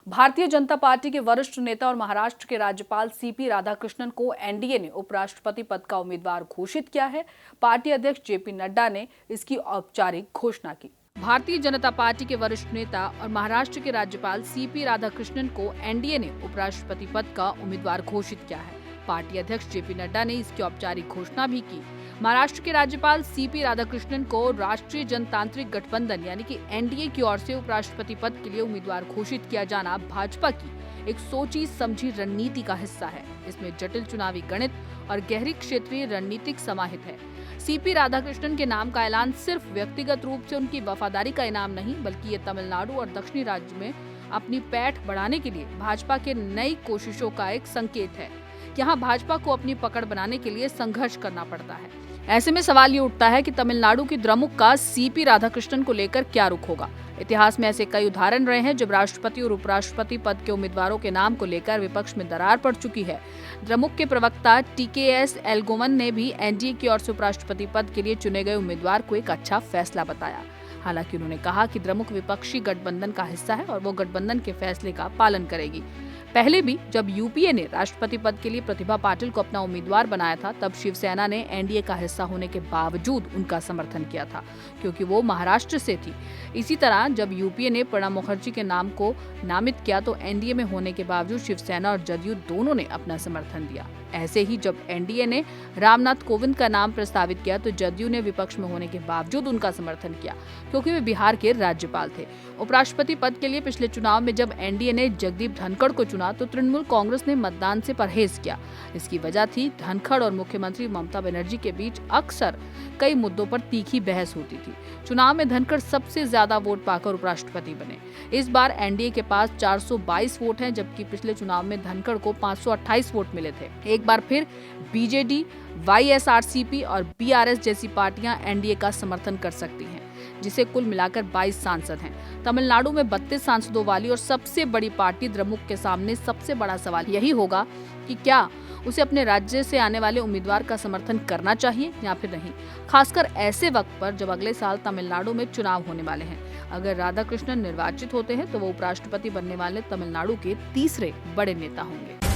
Bharatiya Janata party के वरिष्ठ नेता और महाराष्ट्र के राज्यपाल सीपी राधाकृष्णन को एनडीए ने उपराष्ट्रपति पद का उम्मीदवार घोषित किया है। पार्टी अध्यक्ष जेपी नड्डा ने इसकी औपचारिक घोषणा की। भारतीय जनता पार्टी के वरिष्ठ नेता और महाराष्ट्र के राज्यपाल सीपी राधाकृष्णन को एनडीए ने उपराष्ट्रपति पद का उम्मीदवार घोषित किया है। पार्टी अध्यक्ष जेपी नड्डा ने इसकी औपचारिक घोषणा भी की। महाराष्ट्र के राज्यपाल सीपी राधाकृष्णन को राष्ट्रीय जनतांत्रिक गठबंधन यानी कि एनडीए की ओर से उपराष्ट्रपति पद के लिए उम्मीदवार घोषित किया जाना भाजपा की एक सोची समझी रणनीति का हिस्सा है। इसमें जटिल चुनावी गणित और गहरी क्षेत्रीय रणनीतिक समाहित है। सीपी राधाकृष्णन के नाम का ऐलान सिर्फ व्यक्तिगत रूप से उनकी वफादारी का इनाम नहीं, बल्कि ये तमिलनाडु और दक्षिणी राज्य में अपनी पैठ बढ़ाने के लिए भाजपा के नई कोशिशों का एक संकेत है। यहाँ भाजपा को अपनी पकड़ बनाने के लिए संघर्ष करना पड़ता है। ऐसे में सवाल ये उठता है कि तमिलनाडु की द्रमुक का सीपी राधाकृष्णन को लेकर क्या रुख होगा। इतिहास में ऐसे कई उदाहरण रहे हैं जब राष्ट्रपति और उपराष्ट्रपति पद के उम्मीदवारों के नाम को लेकर विपक्ष में दरार पड़ चुकी है। द्रमुक के प्रवक्ता टीकेएस एलगोमन ने भी एनडीए की ओर से उपराष्ट्रपति पद के लिए चुने गए उम्मीदवार को एक अच्छा फैसला बताया। हालांकि उन्होंने कहा कि द्रमुक विपक्षी गठबंधन का हिस्सा है और वो गठबंधन के फैसले का पालन करेगी। पहले भी जब यूपीए ने राष्ट्रपति पद के लिए प्रतिभा पाटिल को अपना उम्मीदवार बनाया था, तब शिवसेना ने एनडीए का हिस्सा होने के बावजूद उनका समर्थन किया था, क्योंकि वो महाराष्ट्र से थी। इसी तरह जब यूपीए ने प्रणब मुखर्जी के नाम को नामित किया तो एनडीए में होने के बावजूद शिवसेना और जदयू दोनों ने अपना समर्थन दिया। ऐसे ही जब एनडीए ने रामनाथ कोविंद का नाम प्रस्तावित किया तो जदयू ने विपक्ष में होने के बावजूद उनका समर्थन किया, क्योंकि वे बिहार के राज्यपाल थे। उपराष्ट्रपति पद के लिए पिछले चुनाव में जब एनडीए ने जगदीप धनखड़ को चुना तो तृणमूल कांग्रेस ने मतदान से परहेज किया। इसकी वजह थी धनखड़ और मुख्यमंत्री ममता बनर्जी के बीच अक्सर कई मुद्दों पर तीखी बहस होती थी। चुनाव में धनखड़ सबसे ज्यादा वोट पाकर उपराष्ट्रपति बने। इस बार एनडीए के पास 422 वोट हैं, जबकि पिछले चुनाव में धनखड़ को 528 वोट मिले थे। एक बार फिर बीजेडी, वाईएसआरसीपी और बीआरएस जैसी पार्टियां एनडीए का समर्थन कर सकती हैं, जिसे कुल मिलाकर 22 सांसद हैं। तमिलनाडु में 32 सांसदों वाली और सबसे बड़ी पार्टी द्रमुक के सामने सबसे बड़ा सवाल यही होगा कि क्या उसे अपने राज्य से आने वाले उम्मीदवार का समर्थन करना चाहिए या फिर नहीं, खासकर ऐसे वक्त पर जब अगले साल तमिलनाडु में चुनाव होने वाले हैं। अगर राधाकृष्णन निर्वाचित होते हैं तो वो उपराष्ट्रपति बनने वाले तमिलनाडु के तीसरे बड़े नेता होंगे।